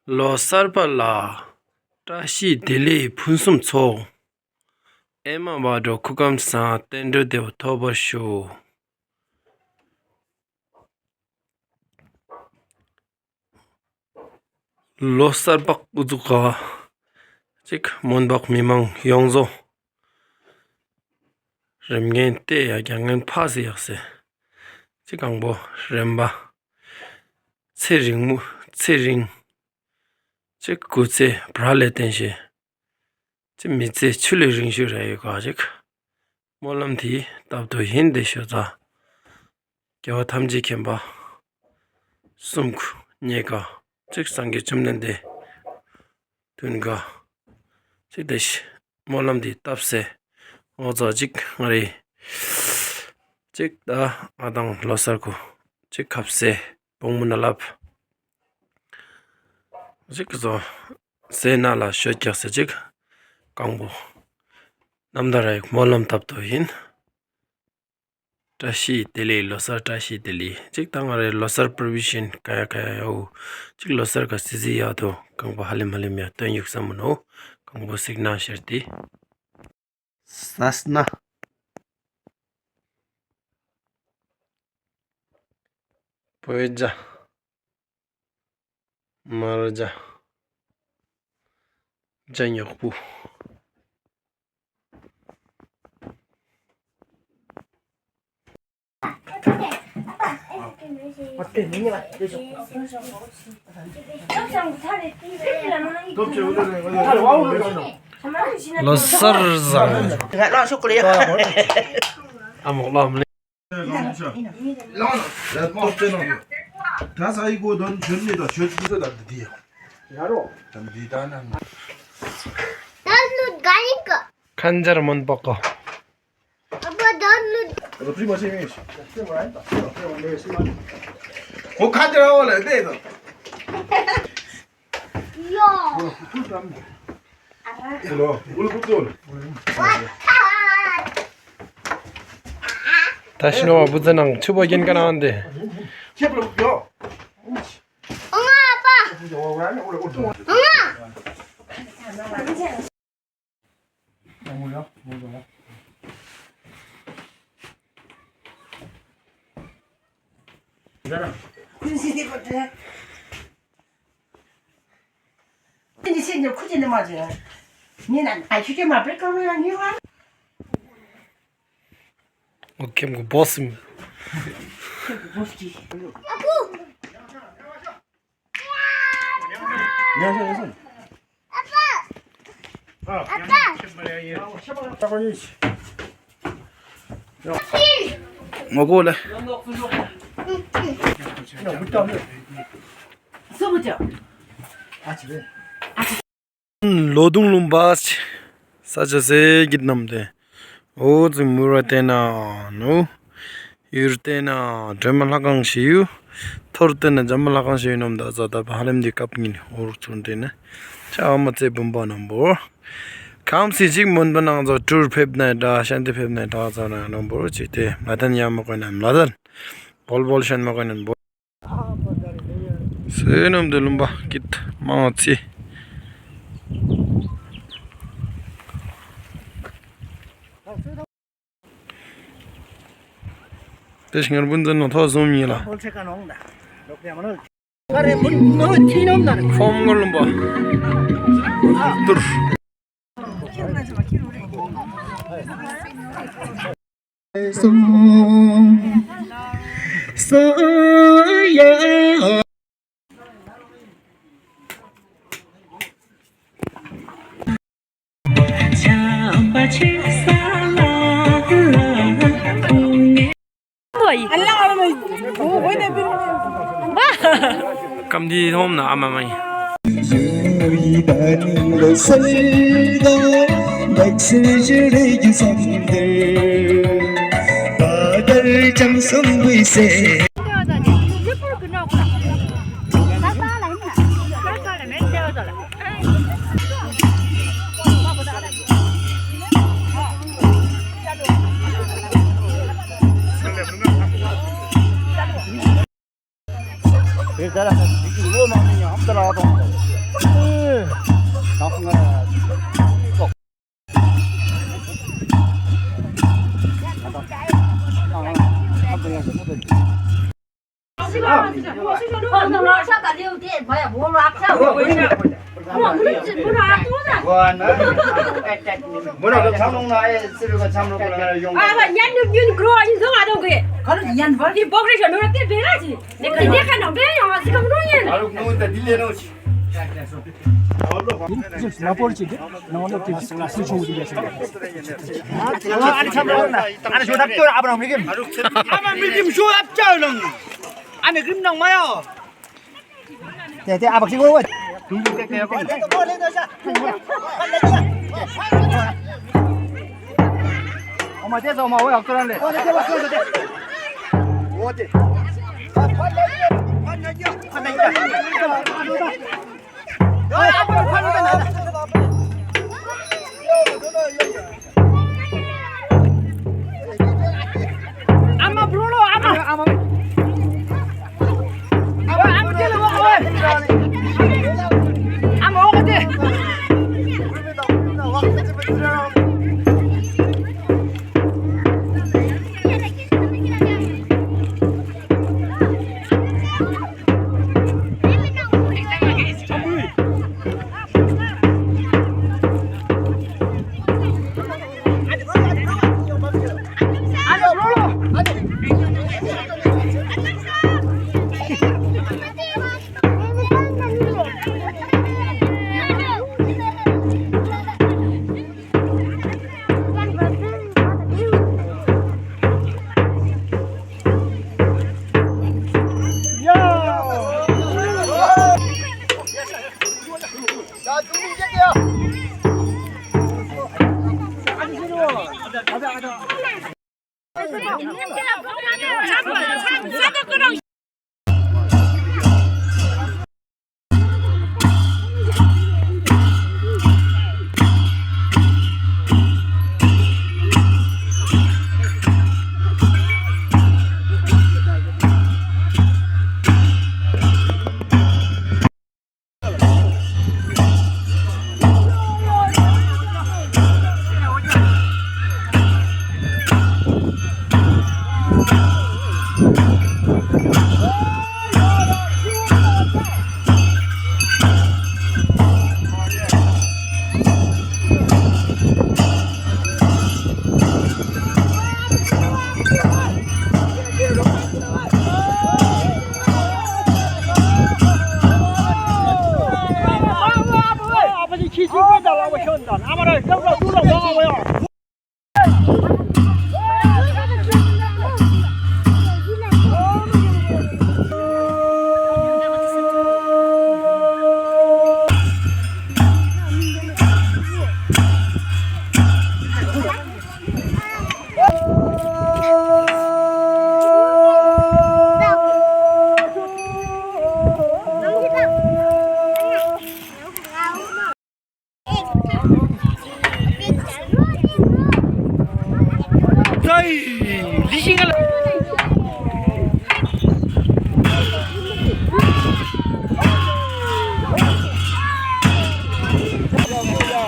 losar pala tashi dele punsum cho ema bado kukam sa tendo de toba show losar bak uzuka chik monbak mimang yongzo remgen te ya gangen pasi yakse chikangbo remba tsering chik kutse brale tenshi chik mitse chule ringshu rayo ka chik molam thi tabdo hindi shota kyawa tamji kemba sumku nyeka chik sangi chumnende tunga chik desh molam thi tabse oza chik ngari chik da adang losar ko chik kapse pongmunalap chik zo sena la shotyakse chik kangbo namdaray molam tabdo hin tashi deli losar tashi deli chik tangare losar provision kaya yau chik losar ka sisi yato kangbo halim ya tuan yuksamuno kangbo signa shirti sasna poeja marja janyokpu losar zang amok lam 다 사이고 넌 전리다 셔츠도 남디야 야로 남디다는 나는 가니까 kanjar mon bako 아빠 나는 너 프리마 세미시 고 카드라 올래 내가 야 너 울고도 다시 너와 부드랑 추버긴 가나는데 캡을 요 엄마 아빠 엄마你现在苦劲的嘛这，你那爱去干嘛？别搞那你玩。 오케이 뭐 보스 안녕하세요. 먹어래. 써보죠. 로둥룸바스 사자세 기남데 오즈 무라테나 노 유르테나 드말라강시유 토르테나 잠말라강시유 놈다 자다 바렘디 카프니 오르춘데나 차마체 bombanombo 감시직 문반나서 투르 펩나다 샨데 펩나다 자나 nombo 치테 마단야 먹거나 마단 볼볼션 먹거나 보 세놈들 룸바 깃 마치 대신 여러분들은 더 좀이라 볼체가 나온다. 그러면은 가래 너 티놈다. 폼 걸로 봐. 들. 소야 감디 홈나 아마마이. 그래서 이거 먹는 게 없더라도 뭐나 그 참롱나에 쓰려고 참롱나 용. nhánh được grow như thế nào đâu kìa. Có được nhánh vậy thì bóc ra nó cái bé gì. Để cái nó bé nhỏ thì không nói nhỉ. 바로 그놈한테 딜레노. 나 버리지? 나 오늘 그 술 좋은 게 있어. 아니 참롱나. 아니 저 답도 아브라함 이게. 아브라함 이게 쇼 앞자는. 아니 그럼 너 뭐야? 네, 아버지 이거 엄마 대서 엄마 왜 없더란래? 어디? 아마 불러 아마.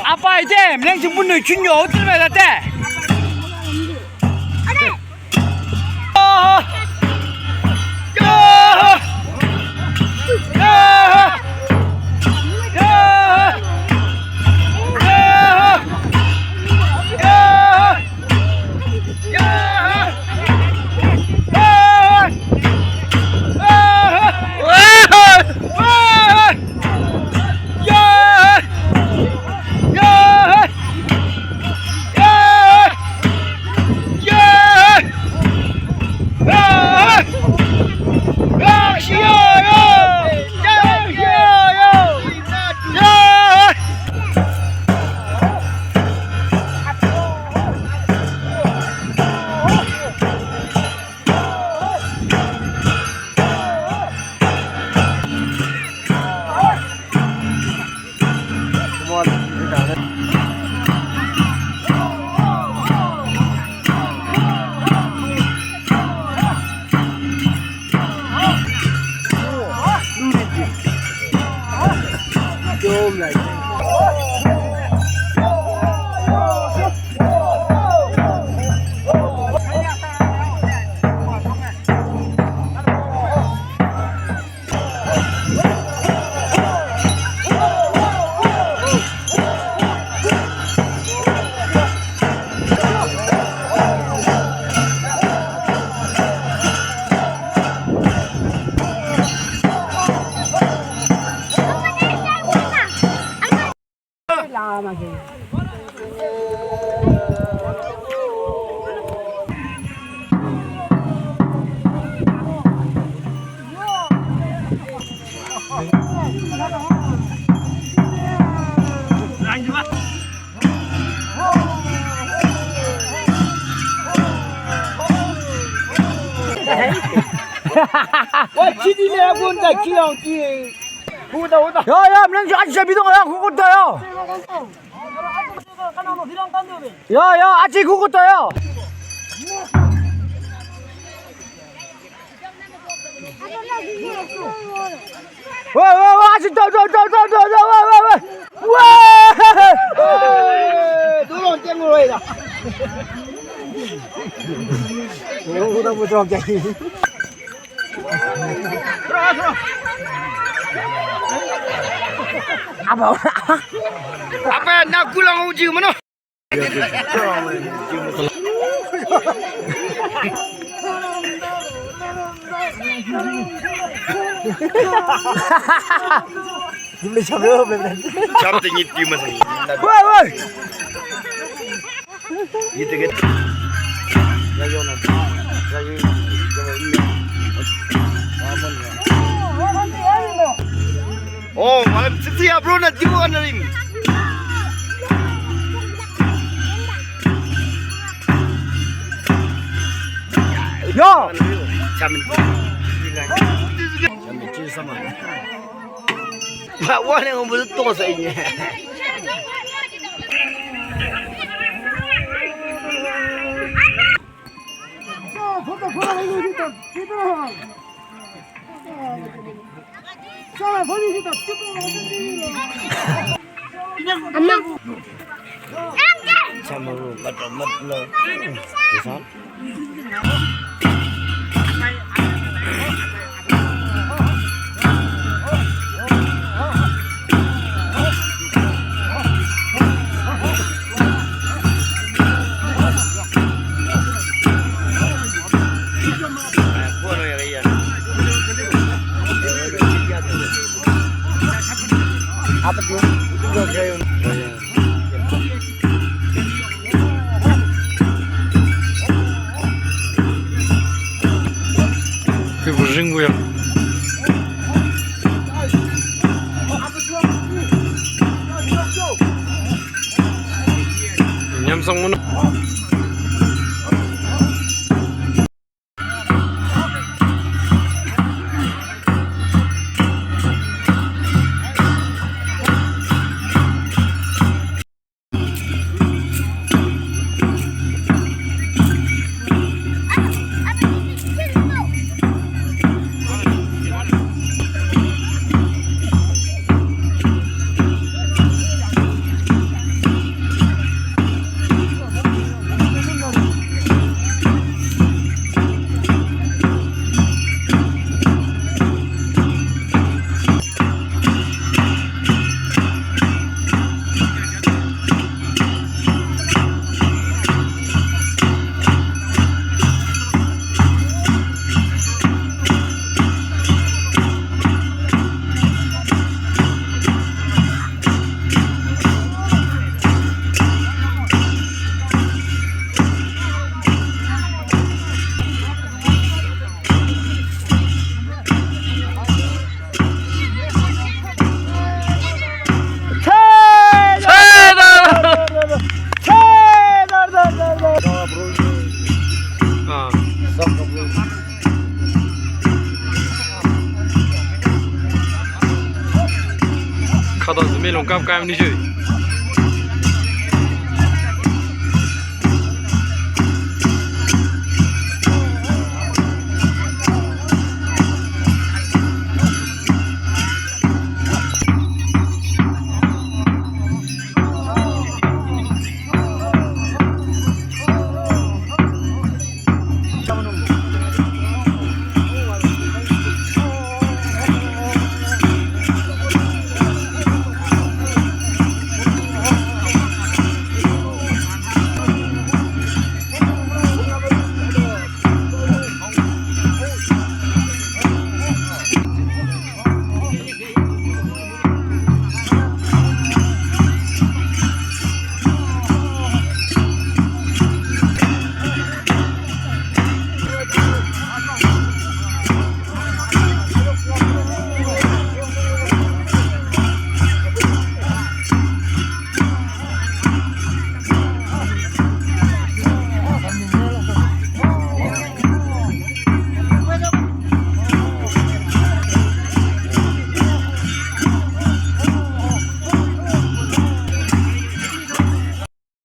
아빠 이제 냉증 분노 중요 어디로 가야 돼? 좀 like. 지디네 군다 기영기 오다 야야 명수 아저씨 비동아 그거 떠요 야야 아저씨 그거 떠요 와 아저씨 와 누런 땡으로 해라 오다 못 들어가게 apa nak kulang uji mana? Boleh campur apa? Campur tinggi di mana? Woi woi. Itu kan? Ya Yona. Ya Yona. Oh, malam setia bro nak jiwa anda ini. Yo. Camin. Camin ciri sama. Pak Wan yang membuat tua saya ini. Sama lu mat lo. Bisa? Apa tuh? Itu kayak 그리고 링구야. 냠성 문어. 가다 스멜은 깜깜이 니지.